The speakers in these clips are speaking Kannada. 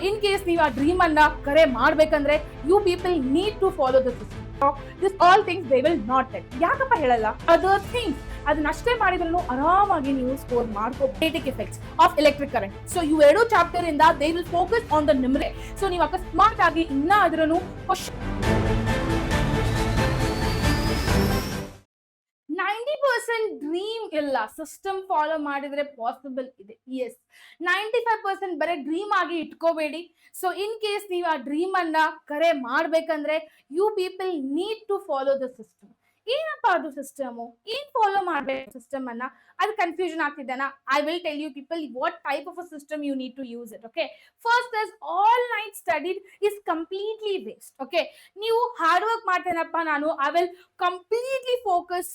in case ನೀವು ಆ ಡ್ರೀಮ್ ಅನ್ನ ಕರೆ ಮಾಡ್ಬೇಕಂದ್ರೆ you people need to follow the system. This all things they will not take. ಯಾಕಪ್ಪ ಹೇಳಲ್ಲ? ಅದರ್ ಥಿಂಗ್ಸ್ ಅದನ್ನಷ್ಟೇ ಮಾಡಿದ್ರು ಆರಾಮಾಗಿ ನೀವು ಸ್ಕೋರ್ ಮಾಡ್ಕೋಬೇಕು. Effects of electric current. So ಇವು ಎರಡು ಚಾಪ್ಟರ್ ಇಂದ they will focus on the ನಿಮ್ರೆ. ಸೊ ನೀವು ಅಕಸ್ಮಾತ್ ಆಗಿ ಇನ್ನ ಅದ್ರೂ 90% ಡ್ರೀಮ್ ಇಲ್ಲ, ಸಿಸ್ಟಮ್ ಫಾಲೋ ಮಾಡಿದ್ರೆ ಪಾಸಿಬಲ್ ಇದೆ. ಎಸ್, 95% ಬರೀ ಡ್ರೀಮ್ ಆಗಿ ಇಟ್ಕೋಬೇಡಿ. ಸೊ ಇನ್ ಕೇಸ್ ನೀವು ಆ ಡ್ರೀಮ್ ಅನ್ನ ಕರೆ ಮಾಡ್ಬೇಕಂದ್ರೆ you people need to follow the system. ಏನಪ್ಪ ಅದು ಸಿಸ್ಟಮ್? ಏನ್ ಫಾಲೋ ಮಾಡ್ಬೇಕು ಸಿಸ್ಟಮ್ ಅನ್ನ? ಅದು ಕನ್ಫ್ಯೂಷನ್ ಆಗ್ತಿದ್ದಾನ? I will tell you people what type of a system you need to use it. Okay, first is all night studied is completely waste. Okay, ನೀವು ಹಾರ್ಡ್ ವರ್ಕ್ ಮಾಡ್ತೇನಪ್ಪ ನಾನು, ಐ ವಿಲ್ ಕಂಪ್ಲೀಟ್ಲಿ ಫೋಕಸ್,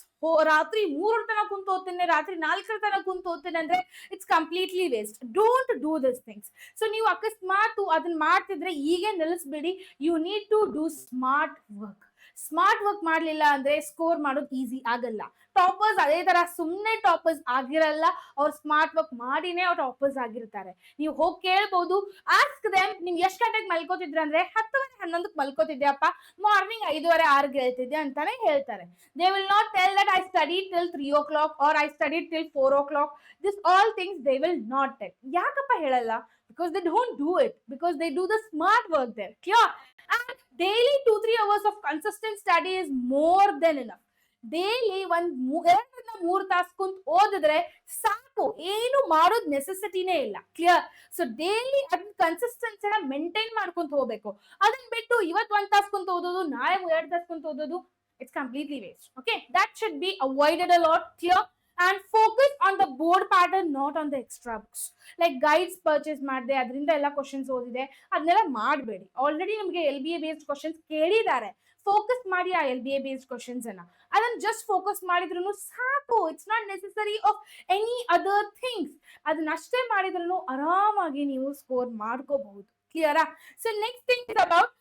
ರಾತ್ರಿ 3 ತನಕ ಕುಂತು ಓದ್ತೇನೆ, ರಾತ್ರಿ 4 ತನಕ ಕುಂತು ಓದ್ತೇನೆ ಅಂದ್ರೆ it's completely waste. Don't do this things. So ನೀವು ಅಕಸ್ಮಾತ್ ಅದನ್ನ ಮಾಡ್ತಿದ್ರೆ ಈಗ ನಿಲ್ಲಿಸ್ಬೇಡಿ. You need to do smart work. Smart work ಮಾಡ್ಲಿಲ್ಲ ಅಂದ್ರೆ ಸ್ಕೋರ್ ಮಾಡೋದು ಈಸಿ ಆಗಲ್ಲ. ಟಾಪರ್ಸ್ ಅದೇ ತರ ಸುಮ್ಮನೆ ಟಾಪರ್ಸ್ ಆಗಿರಲ್ಲ, ಅವ್ರು ಸ್ಮಾರ್ಟ್ ವರ್ಕ್ ಮಾಡಿನೇ ಅವ್ರು ಟಾಪರ್ಸ್ ಆಗಿರ್ತಾರೆ. ನೀವು ಹೋಗಿ ಕೇಳ್ಬಹುದು, ಆಸ್ಕ್ ದೆಮ್, ನಿಮ್ ಎಷ್ಟ್ ಗಂಟೆಗೆ ಮಲ್ಕೋತಿದ್ರ ಅಂದ್ರೆ 10-11 ಮಲ್ಕೋತಿದ್ಯಪ್ಪ, ಮಾರ್ನಿಂಗ್ 5:30-6 ಹೇಳ್ತಿದ್ದೆ ಅಂತಾನೆ ಹೇಳ್ತಾರೆ. They will not tell that I study till 3 o'clock or I studied till 4 o'clock. This all things they will not tell. ಯಾಕಪ್ಪ ಹೇಳಲ್ಲ? Because they don't do it, because they do the smart work there. Clear? And daily 2-3 hours of consistent study is more than enough. Daily 2-3 ತಾಸು ಕುಂತ ಓದಿದ್ರೆ ಸಾಕು, ಏನು ಮಾಡೋದ್ ನೆಸೆಸಿಟಿನೇ ಇಲ್ಲ. ಕ್ಲಿಯರ್? ಸೊ ಡೈಲಿ ಅದನ್ನ ಕನ್ಸಿಸ್ಟೆನ್ಸಿನ ಮೇಂಟೈನ್ ಮಾಡ್ಕೊಂತ ಹೋಗ್ಬೇಕು. ಅದನ್ನ ಬಿಟ್ಟು ಇವತ್ತು 1 ತಾಸು ಕುಂತ ಓದೋದು, ನಾಳೆ 2 ತಾಸು ಕುಂತ ಓದೋದು, it's completely waste. Okay, that should be avoided a lot. Clear? And focus on the board pattern, not on the extra books. Like guides purchase ಮಾಡಿದೆ, ಅದರಿಂದ ಎಲ್ಲ ಕ್ವಶನ್ಸ್ ಓದಿದೆ, ಅದನ್ನೆಲ್ಲ ಮಾಡಬೇಡಿ. ಆಲ್ರೆಡಿ ನಿಮಗೆ LBA ಬೇಸ್ಡ್ ಕ್ವಶನ್ಸ್ ಕೇಳಿದ್ದಾರೆ. ಫೋಕಸ್ ಮಾಡಿ ಆ LBA ಬೇಸ್ಡ್ ಕ್ವಶನ್ಸ್ ಅನ್ನ, ಅದನ್ನ ಜಸ್ಟ್ ಫೋಕಸ್ ಮಾಡಿದ್ರು ಸಾಕು. It's not necessary of any other things. ಅದನ್ನಷ್ಟೇ ಮಾಡಿದ್ರು ಆರಾಮಾಗಿ ನೀವು ಸ್ಕೋರ್ ಮಾಡ್ಕೋಬಹುದು. ಕ್ಲಿಯರಾ? So next thing is about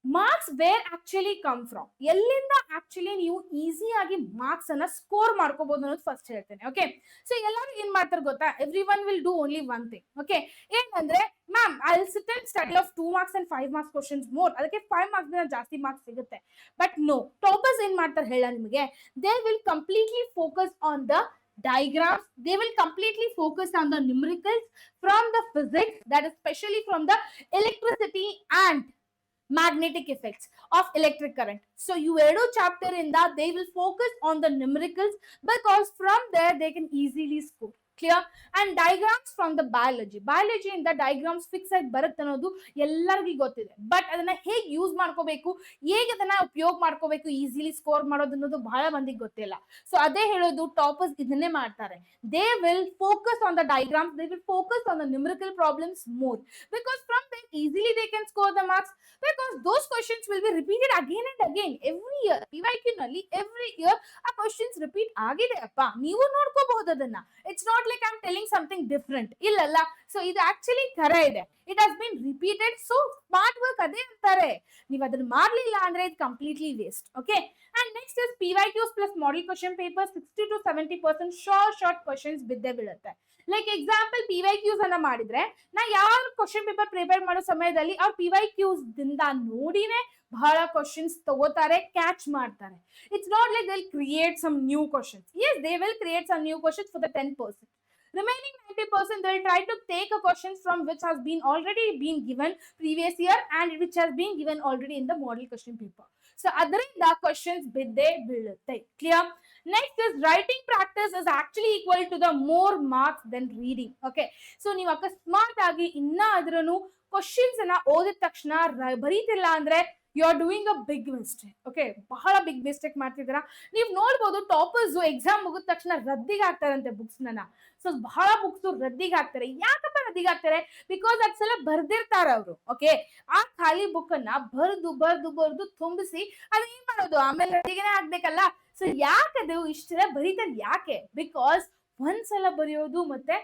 marks where actually come from. ಎಲ್ಲಿಂದ ಆಕ್ಚುಲಿ ನೀವು ಈಸಿ ಆಗಿ ಮಾರ್ಕ್ಸ್ ಅನ್ನ ಸ್ಕೋರ್ ಮಾಡ್ಕೋಬಹುದು ಅನ್ನೋದು ಫಸ್ಟ್ ಹೇಳ್ತೇನೆ. ಓಕೆ, ಸೊ ಎಲ್ಲರೂ ಏನ್ ಮಾಡ್ತಾರೆ ಗೊತ್ತಾ? Every one will do only one thing. Okay, ಏನಂದ್ರೆ ma'am I will sit and study of 2 marks and 5 marks questions more, ಅದಕ್ಕೆ 5 marks ಜಾಸ್ತಿ ಮಾರ್ಕ್ಸ್ ಸಿಗುತ್ತೆ. ಬಟ್ ನೋ, ಟಾಪರ್ಸ್ ಏನ್ ಮಾಡ್ತಾರೆ ಹೇಳ ನಿಮಗೆ? They will completely focus on the diagrams. They will completely focus on the numericals from the physics, that is especially from the electricity and magnetic effects of electric current. So you ಎರಡು chapter in that they will focus on the numericals, because from there they can easily score. Clear? And diagrams from the biology. Biology ಇಂದ diagrams fix ಆಗಿ ಬರುತ್ತೆ ಅನ್ನೋದು ಎಲ್ಲರಿಗೂ ಗೊತ್ತಿದೆ. ಬಟ್ ಅದನ್ನ ಹೇಗೆ ಯೂಸ್ ಮಾಡ್ಕೋಬೇಕು, ಹೇಗೆ ಅದನ್ನ ಉಪಯೋಗ ಮಾಡ್ಕೋಬೇಕು ಈಸಿಲಿ ಸ್ಕೋರ್ ಮಾಡೋದು ಅನ್ನೋದು ಬಹಳ ಮಂದಿಗೆ ಗೊತ್ತಿಲ್ಲ. ಸೊ ಅದೇ ಹೇಳೋದು, ಟಾಪರ್ಸ್ ಇದನ್ನೇ ಮಾಡ್ತಾರೆ. They will focus on the diagrams, they will focus on the numerical problems more, because from there easily they can score the marks, because those questions will be repeated again and again every year. PYQ ನಲ್ಲಿ every year ಆ questions repeat ಆಗಿದೆ ಅಪ್ಪ, ನೀವು ನೋಡ್ಕೋಬಹುದು ಅದನ್ನ. It's not like I'm telling something different. ಇಲ್ಲಲ್ಲ. ಸೊ ಇದು ಆಕ್ಚುಲಿ ತರ ಇದೆ. It has been repeated. So smart work ಅದೇ ಅಂತಾರೆ. ನೀವು ಅದನ್ನ ಮಾಡ್ಲಿಲ್ಲ ಅಂದ್ರೆ ಇದು completely waste. Okay, and next is PYQs plus model question paper. 60 to 70% short questions ಬಿದ್ದೇ ಬೀಳುತ್ತೆ. ಲೈಕ್ ಎಕ್ಸಾಂಪಲ್ PYQs ಅನ್ನ ಮಾಡಿದ್ರೆ, ನಾ ಯಾವ ಕ್ವಶನ್ ಪೇಪರ್ ಪ್ರಿಪೇರ್ ಮಾಡೋ ಸಮಯದಲ್ಲಿ ಅವ್ರ PYQs ದಿಂದ ನೋಡಿನೇ ಬಹಳ ಕ್ವಶನ್ಸ್ ತಗೋತಾರೆ, ಕ್ಯಾಚ್ ಮಾಡ್ತಾರೆ. It's not like they will create some new questions. Yes, they will create some new questions for the 10%. Remaining 90% they will try to take a questions from which has been already been given previous year and which has been given already in the model question paper. So adrinda questions bidde bೀಳುತ್ತೆ. Clear? Next is writing practice is actually equal to the more marks than reading. Okay, so ನೀವು ಅಕಸ್ಮಾತ್ ಆಗಿ ಇನ್ನ ಅದ್ರೂ ಕ್ವಶನ್ಸ್ ಅನ್ನ ಓದಿದ ತಕ್ಷಣ ಬರೀತಿಲ್ಲ ಅಂದ್ರೆ you are doing a big mistake. Okay, ಬಹಳ ಬಿಗ್ ಮಿಸ್ಟೇಕ್ ಮಾಡ್ತಿದ್ದೀರಾ. ನೀವು ನೋಡ್ಬೋದು, ಟಾಪರ್ಸ್ ಎಕ್ಸಾಮ್ ಮುಗಿದ ತಕ್ಷಣ ರದ್ದಿಗೆ ಹಾಕ್ತಾರಂತೆ ಬುಕ್ಸ್ ನನ್ನ. ಸೊ ಬಹಳ ಬುಕ್ಸ್ ರದ್ದಿಗೆ ಹಾಕ್ತಾರೆ. ಯಾಕಪ್ಪ ರದ್ದಿಗೆ ಹಾಕ್ತಾರೆ? ಬಿಕಾಸ್ ಅದ್ಸಲ ಬರ್ದಿರ್ತಾರ ಅವರು. ಓಕೆ, ಆ ಖಾಲಿ ಬುಕ್ ಅನ್ನ ಬರ್ದು ತುಂಬಿಸಿ ಅದ್ ಏನ್ ಮಾಡೋದು, ಆಮೇಲೆ ರದ್ದಿಗೆನೆ ಆಗ್ಬೇಕಲ್ಲ. ಸೊ ಯಾಕದು ಇಷ್ಟೆಲ್ಲ ಬರೀತಾರೆ? ಯಾಕೆ? ಬಿಕಾಸ್ ಒಂದ್ಸಲ ಬರೆಯೋದು ಮತ್ತೆ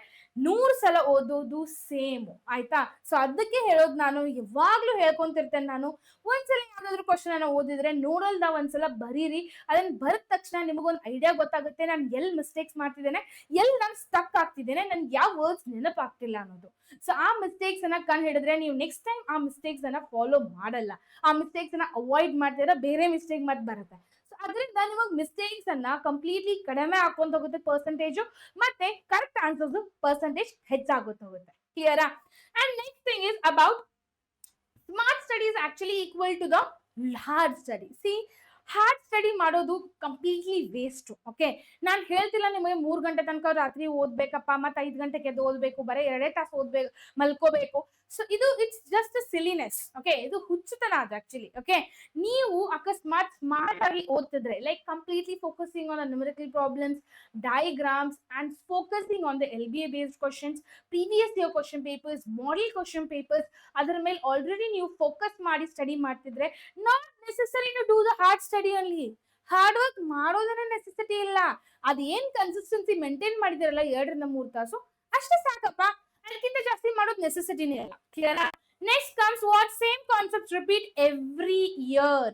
100 ಸಲ ಓದೋದು ಸೇಮ್ ಆಯ್ತಾ. ಸೊ ಅದಕ್ಕೆ ಹೇಳೋದು, ನಾನು ಯಾವಾಗ್ಲೂ ಹೇಳ್ಕೊಂತಿರ್ತೇನೆ, ನಾನು ಒಂದ್ಸಲ ಯಾವ್ದಾದ್ರು ಕ್ವಶನ್ ಅನ್ನ ಓದಿದ್ರೆ 100ಲ್ದ ಒಂದ್ಸಲ ಬರೀರಿ. ಅದನ್ನ ಬರೆದ ತಕ್ಷಣ ನಿಮಗೊಂದು ಐಡಿಯಾ ಗೊತ್ತಾಗುತ್ತೆ, ನಾನು ಎಲ್ಲಿ ಮಿಸ್ಟೇಕ್ಸ್ ಮಾಡ್ತಿದ್ದೇನೆ, ಎಲ್ಲಿ ನಾನು ಸ್ಟಕ್ ಆಗ್ತಿದ್ದೇನೆ, ನನ್ಗೆ ಯಾವ ವರ್ಡ್ಸ್ ನೆನಪಾಗ್ತಿಲ್ಲ ಅನ್ನೋದು. ಸೊ ಆ ಮಿಸ್ಟೇಕ್ಸ್ ಅನ್ನ ಕಂಡು ಹಿಡಿದ್ರೆ ನೀವು ನೆಕ್ಸ್ಟ್ ಟೈಮ್ ಆ ಮಿಸ್ಟೇಕ್ಸ್ ಅನ್ನ ಫಾಲೋ ಮಾಡಲ್ಲ, ಆ ಮಿಸ್ಟೇಕ್ಸ್ ಅನ್ನ ಅವಾಯ್ಡ್ ಮಾಡ್ತೀರಾ, ಬೇರೆ ಮಿಸ್ಟೇಕ್ ಮತ್ತೆ ಬರುತ್ತೆ. ಸೊ ಅದರಿಂದ ನಿಮಗೆ ಮಿಸ್ಟೇಕ್ಸ್ ಅನ್ನ ಕಂಪ್ಲೀಟ್ಲಿ ಕಡಿಮೆ ಹಾಕೊಂತ ಹೋಗುತ್ತೆ ಪರ್ಸೆಂಟೇಜ್, ಮತ್ತೆ ಕರೆಕ್ಟ್ ಆನ್ಸರ್ಸ್ ಪರ್ಸೆಂಟೇಜ್ ಹೆಚ್ಚಾಗುತ್ತೆ ಹೋಗುತ್ತೆ. ಕ್ಲಿಯರಾ? And next thing is about smart study is actually equal to the hard study. See, hard study ಮಾಡೋದು ಕಂಪ್ಲೀಟ್ಲಿ ವೇಸ್ಟ್. ಓಕೆ, ನಾನು ಹೇಳ್ತಿಲ್ಲ ನಿಮಗೆ 3 ಗಂಟೆ ತನಕ ರಾತ್ರಿ ಓದ್ಬೇಕಪ್ಪ, ಮತ್ತೆ 5 ಗಂಟೆಗೆ ಎದ್ದು ಓದ್ಬೇಕು, ಬರೀ 2 ತಾಸು ಓದ್ಬೇಕು, ಮಲ್ಕೋಬೇಕು. ಸೊ ಇದು ಇಟ್ಸ್ ಜಸ್ಟ್ ಸಿಲಿನೆಸ್. ಓಕೆ, ಇದು ಹುಚ್ಚುತನ ಅದು ಆಕ್ಚುಲಿ. ಓಕೆ, ನೀವು ಅಕಸ್ಮಾತ್ ಸ್ಮಾರ್ಟ್ ಆಗಿ ಓದ್ತಿದ್ರೆ, like completely focusing on numerical problems, diagrams and focusing on the LBA based questions, previous year question papers, model question papers, ಅದರ ಮೇಲೆ ಆಲ್ರೆಡಿ ನೀವು ಫೋಕಸ್ ಮಾಡಿ ಸ್ಟಡಿ ಮಾಡ್ತಿದ್ರೆ, not necessary to do the hard study only. Hard work ಮಾಡೋದನ್ನ ನೆಸೆಸಿಟಿ ಇಲ್ಲ, ಅದೇನ್ ಕನ್ಸಿಸ್ಟೆನ್ಸಿ ಮೇಂಟೈನ್ ಮಾಡಿದಿರಲ್ಲ 2 ರಿಂದ 3 ತಾಸು ಅಷ್ಟೇ ಸಾಕಪ್ಪ, ಅದಕ್ಕಿಂತ ಜಾಸ್ತಿ ಮಾಡೋದು ನೆಸೆಸಿಟಿನೇ ಇಲ್ಲ. Clear? Next comes what? Same concepts repeat every year.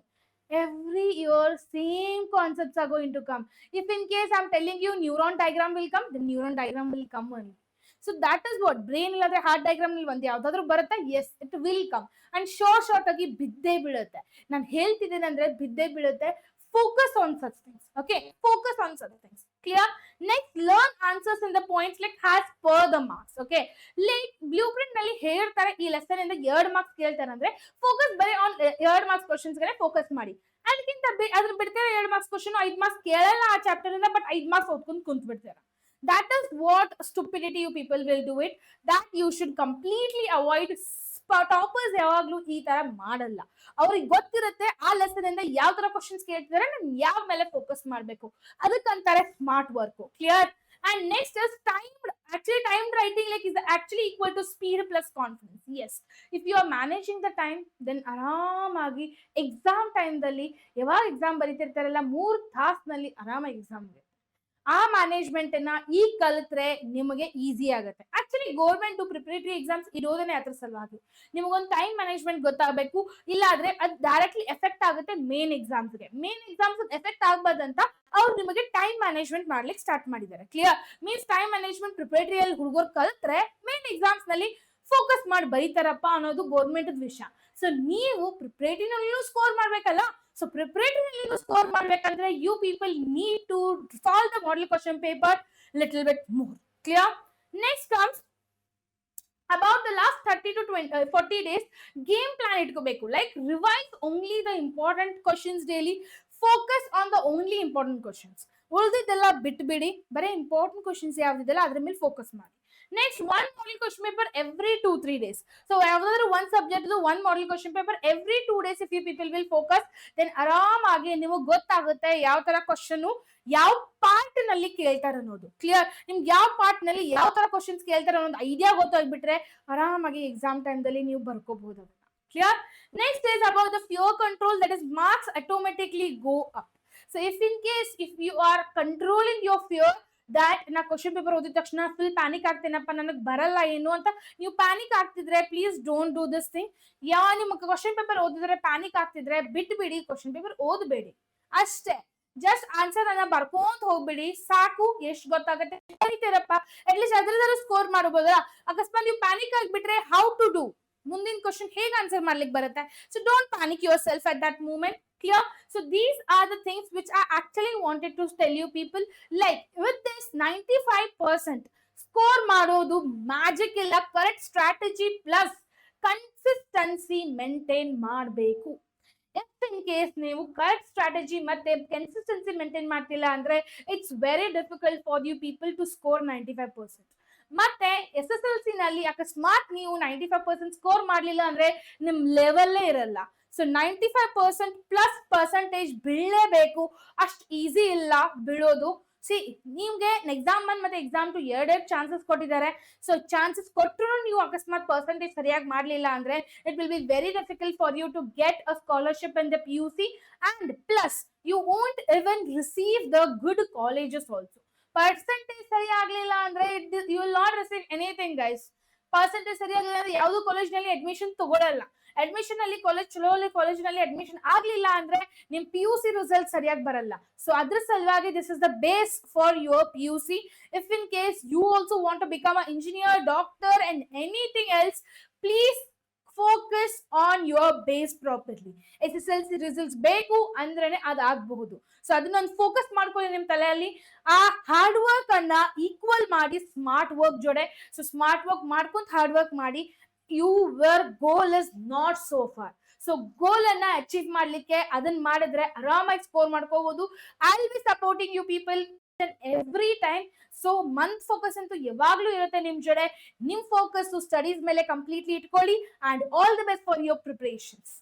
Every year same concepts are going to come. If in case I'm telling you neuron diagram will come, the neuron diagram will come only. So that is what brain illadre heart diagram ನಲ್ಲಿ ಒಂದು ಯಾವ್ದಾದ್ರು ಬರುತ್ತೆ, yes it will come, and short ಆಗಿ ಬಿದ್ದೇ ಬೀಳುತ್ತೆ. ನಾನು ಹೇಳ್ತಿದ್ದೇನೆ ಅಂದ್ರೆ ಬಿದ್ದೇ ಬೀಳುತ್ತೆ. Focus on such things. Okay, focus on such things. Clear? Next, learn answers in the points like as per the marks. Okay, like blueprint ನಲ್ಲಿ ಹೇಳ್ತಾರೆ ಈ ಲೆಸನ್ ಇಂದ 2 ಮಾರ್ಕ್ಸ್ ಕೇಳ್ತಾರೆ ಅಂದ್ರೆ ಫೋಕಸ್ ಬರೀ ಆನ್ 2 ಮಾರ್ಕ್ಸ್ ಕ್ವಶನ್ಸ್ ಗೆ ಫೋಕಸ್ ಮಾಡಿ. ಅದಕ್ಕಿಂತ ಅದನ್ನ ಬಿಡ್ತಾರೆ 2 ಮಾರ್ಕ್ಸ್ ಕ್ವಶನ್ 5 ಮಾರ್ಕ್ಸ್ ಕೇಳಲ್ಲ ಆ ಚಾಪ್ಟರ್ ಇಂದ, ಬಟ್ 5 ಮಾರ್ಕ್ಸ್ ಓದ್ಕೊಂಡು ಕುಂತ್ ಬಿಡ್ತಾರೆ. That is what stupidity you people will do it. That you should completely avoid. Toppers ಯಾವಾಗ್ಲೂ ಈ ತರ ಮಾಡಲ್ಲ. ಅವ್ರಿಗೆ ಗೊತ್ತಿರುತ್ತೆ ಆ ಲೆಸನ್ ಇಂದ ಯಾವ ತರ ಕ್ವಶನ್ಸ್ ಕೇಳ್ತಿದಾರೆ, ನಾನು ಯಾವ ಮೇಲೆ ಫೋಕಸ್ ಮಾಡ್ಬೇಕು, ಅದಕ್ಕಂತಾರೆ smart work. Clear? And next is timed. Actually timed writing like is actually equal to speed plus confidence. Yes, if you are managing the time, then ಆರಾಮಾಗಿ ಎಕ್ಸಾಮ್ ಟೈಮ್ ದಲ್ಲಿ ಯಾವಾಗ ಎಕ್ಸಾಮ್ ಬರೀತಿರ್ತಾರಲ್ಲ 3 ತಾಸ್ನಲ್ಲಿ ಆರಾಮಾಗಿ ಎಕ್ಸಾಮ್ ಇದೆ. ಆ ಮ್ಯಾನೇಜ್ಮೆಂಟ್ ಅನ್ನ ಈಗ ಕಲಿತ್ರೆ ನಿಮಗೆ ಈಸಿ ಆಗುತ್ತೆ. ಆಕ್ಚುಲಿ ಗೌರ್ಮೆಂಟ್ ಪ್ರಿಪರೇಟರಿ ಎಕ್ಸಾಮ್ಸ್ ಇರೋದನ್ನೇ ಅದ್ರ ಸಲುವಾಗಿ. ನಿಮಗೊಂದು ಟೈಮ್ ಮ್ಯಾನೇಜ್ಮೆಂಟ್ ಗೊತ್ತಾಗಬೇಕು, ಇಲ್ಲಾದ್ರೆ ಅದು ಡೈರೆಕ್ಟ್ಲಿ ಎಫೆಕ್ಟ್ ಆಗುತ್ತೆ ಮೇನ್ ಎಕ್ಸಾಮ್ಸ್ಗೆ. ಮೇನ್ ಎಕ್ಸಾಮ್ಸ್ ಎಫೆಕ್ಟ್ ಆಗ್ಬಾರ್ದಂತ ಅವ್ರು ನಿಮಗೆ ಟೈಮ್ ಮ್ಯಾನೇಜ್ಮೆಂಟ್ ಮಾಡ್ಲಿಕ್ಕೆ ಸ್ಟಾರ್ಟ್ ಮಾಡಿದ್ದಾರೆ. ಕ್ಲಿಯರ್? ಮೀನ್ಸ್ ಟೈಮ್ ಮ್ಯಾನೇಜ್ಮೆಂಟ್ ಪ್ರಿಪರೇಟರಿಯಲ್ಲಿ ಹುಡುಗರು ಕಲಿತ್ರೆ ಮೇನ್ ಎಕ್ಸಾಮ್ಸ್ ನಲ್ಲಿ ಫೋಕಸ್ ಮಾಡಿ ಬರೀತಾರಪ್ಪ ಅನ್ನೋದು ಗೌರ್ಮೆಂಟ್ ವಿಷಯ. ಸೊ ನೀವು ಪ್ರಿಪರೇಟರಿನಲ್ಲೂ ಸ್ಕೋರ್ ಮಾಡ್ಬೇಕಲ್ಲ. ಸೊ ಪ್ರಿಪರೇಟರಿನಲ್ಲೂ ಸ್ಕೋರ್ ಮಾಡ್ಬೇಕಂದ್ರೆ you people need to solve the model question paper little bit more. Clear? Next comes about the last 30 to 40 days game plan ಇಟ್ಕೋಬೇಕು. Like revise only the important questions daily. Focus on the only important questions. ಉಳಿದಿದ್ದೆಲ್ಲ ಬಿಟ್ಬಿಡಿ, ಬರೀ ಇಂಪಾರ್ಟೆಂಟ್ ಕ್ವಶನ್ಸ್ ಯಾವ್ದಿದೆಲ್ಲ ಅದ್ರ ಮೇಲೆ ಫೋಕಸ್ ಮಾಡಿ. Next 1 model question paper every 2-3 days. ಸೊ ಯಾವ್ದಾದ್ರು 1 subject 1 model question paper every 2 days if you people will focus, then ಆರಾಮಾಗಿ ನಿಮಗೆ ಗೊತ್ತಾಗುತ್ತೆ ಯಾವ ತರ ಕ್ವಶನ್ ಯಾವ ಪಾರ್ಟ್ ನಲ್ಲಿ ಕೇಳ್ತಾರೆ ಅನ್ನೋದು. ಕ್ಲಿಯರ್? ನಿಮ್ಗೆ ಯಾವ ಪಾರ್ಟ್ ನಲ್ಲಿ ಯಾವ ತರ ಕ್ವಶನ್ಸ್ ಕೇಳ್ತಾರೆ ಅನ್ನೋದು ಐಡಿಯಾ ಗೊತ್ತಾಗ್ಬಿಟ್ರೆ ಆರಾಮಾಗಿ ಎಕ್ಸಾಮ್ ಟೈಮ್ ದಲ್ಲಿ ನೀವು ಬರ್ಕೋಬಹುದು. Clear? Next is about the fear control, that is marks automatically go up. So if you are controlling your fear, that ನಾ ಕ್ವಶನ್ ಪೇಪರ್ ಓದಿದ ತಕ್ಷಣ ಫುಲ್ ಪ್ಯಾನಿಕ್ ಆಗ್ತೇನಪ್ಪ, ನನಗೆ ಬರಲ್ಲ ಏನು ಅಂತ ನೀವು ಪ್ಯಾನಿಕ್ ಆಗ್ತಿದ್ರೆ please don't do this thing. ನಿಮ್ಮ ಕ್ವಶನ್ ಪೇಪರ್ ಓದಿದ್ರೆ ಪ್ಯಾನಿಕ್ ಆಗ್ತಿದ್ರೆ ಬಿಟ್ಬಿಡಿ, ಕ್ವಶನ್ ಪೇಪರ್ ಓದಬೇಡಿ ಅಷ್ಟೇ. ಜಸ್ಟ್ ಆನ್ಸರ್ ಅನ್ನ ಬರ್ಕೊಂತ ಹೋಗ್ಬಿಡಿ ಸಾಕು. ಎಷ್ಟು ಗೊತ್ತಾಗುತ್ತೆ ಬರೀತೀರಪ್ಪ, ಅಟ್ಲೀಸ್ಟ್ ಅದ್ರದಾರು ಸ್ಕೋರ್ ಮಾಡಬಹುದಾ. ಅಕಸ್ಮಾತ್ ನೀವು ಪ್ಯಾನಿಕ್ ಆಗಿಬಿಟ್ರೆ ಹೌ ಟು ಡೂ, ಮುಂದಿನ ಕ್ವಶನ್ ಹೇಗೆ ಆನ್ಸರ್ ಮಾಡ್ಲಿಕ್ಕೆ ಬರುತ್ತೆ. So don't panic yourself at that moment. Clear? So these are the things which I actually wanted to tell you people. Like with this 95% score ಮಾಡೋದು ಮ್ಯಾಜಿಕ್ ಇಲ್ಲ, correct strategy plus consistency maintain ಮಾಡಬೇಕು. ಇಫ್ ಇನ್ ಕೇಸ್ ನೀವು ಕರೆಕ್ಟ್ ಸ್ಟ್ರಾಟಜಿ ಮತ್ತೆ ಕನ್ಸಿಸ್ಟೆನ್ಸಿ ಮೇಂಟೈನ್ ಮಾಡ್ತಿಲ್ಲ ಅಂದ್ರೆ it's very difficult for you people to score 95%. ಮತ್ತೆ SSLC ನಲ್ಲಿ ಅಕಸ್ಮಾತ್ ನೀವು 95% ಸ್ಕೋರ್ ಮಾಡ್ಲಿಲ್ಲ ಅಂದ್ರೆ ನಿಮ್ ಲೆವೆಲ್ಲೇ ಇರಲ್ಲ. ಸೊ 95% ಪ್ಲಸ್ ಪರ್ಸೆಂಟೇಜ್ ಬೀಳಲೇಬೇಕು, ಅಷ್ಟು ಈಸಿ ಇಲ್ಲ ಬೀಳೋದು. ಸಿ, ನಿಮ್ಗೆ ಎಕ್ಸಾಮ್ 1 ಮತ್ತೆ ಎಕ್ಸಾಮ್ 2 ಎರಡೇ ಚಾನ್ಸಸ್ ಕೊಟ್ಟಿದ್ದಾರೆ. ಸೊ ಚಾನ್ಸಸ್ ಕೊಟ್ಟರು ನೀವು ಅಕಸ್ಮಾತ್ ಪರ್ಸೆಂಟೇಜ್ ಸರಿಯಾಗಿ ಮಾಡ್ಲಿಲ್ಲ ಅಂದ್ರೆ it will be very difficult for you to get a scholarship in the PUC, and plus you won't even receive the good colleges also. Percentage ಸರಿ ಆಗ್ಲಿಲ್ಲ ಅಂದ್ರೆ you will not receive anything guys. Percentage ಸರಿ ಆಗ್ಲಿಲ್ಲ ಅಂದ್ರೆ ಯಾವ್ದು ಕಾಲೇಜ್ ನಲ್ಲಿ ಅಡ್ಮಿಷನ್ ತಗೊಳಲ್ಲ. ಅಡ್ಮಿಷನ್ ಅಲ್ಲಿ ಚಲೋ ಕಾಲೇಜ್ ನಲ್ಲಿ ಅಡ್ಮಿಷನ್ ಆಗ್ಲಿಲ್ಲ ಅಂದ್ರೆ ನಿಮ್ PUC ರಿಸಲ್ಟ್ ಸರಿಯಾಗಿ ಬರಲ್ಲ. ಸೊ ಅದ್ರ ಸಲುವಾಗಿ this is the base for your PUC. If in case you also want to become a engineer, doctor and anything else, please focus on your base properly. SSLC results ಬೇಕು ಅಂದ್ರೇನೆ ಅದಾಗಬಹುದು. ಸೊ ಅದನ್ನೊಂದು ಫೋಕಸ್ ಮಾಡ್ಕೊಳ್ಳಿ ನಿಮ್ ತಲೆಯಲ್ಲಿ. ಆ ಹಾರ್ಡ್ ವರ್ಕ್ ಅನ್ನ ಈಕ್ವಲ್ ಮಾಡಿ ಸ್ಮಾರ್ಟ್ ವರ್ಕ್ ಜೊತೆ. ಸೊ ಸ್ಮಾರ್ಟ್ ವರ್ಕ್ ಮಾಡ್ಕೊಂತ ಹಾರ್ಡ್ ವರ್ಕ್ ಮಾಡಿ. Your goal is not so far. So goal ಅನ್ನ ಅಚೀವ್ ಮಾಡ್ಲಿಕ್ಕೆ ಅದನ್ನ ಮಾಡಿದ್ರೆ ಆರಾಮಾಗಿ ಸ್ಕೋರ್ ಮಾಡ್ಕೋಬಹುದು. I will be supporting you people every time. So month focus ಅಂತೂ ಯಾವಾಗ್ಲೂ ಇರುತ್ತೆ ನಿಮ್ ಜೊತೆ. ನಿಮ್ ಫೋಕಸ್ ಸ್ಟಡೀಸ್ ಮೇಲೆ ಕಂಪ್ಲೀಟ್ಲಿ ಇಟ್ಕೊಳ್ಳಿ. And all the best for your preparations.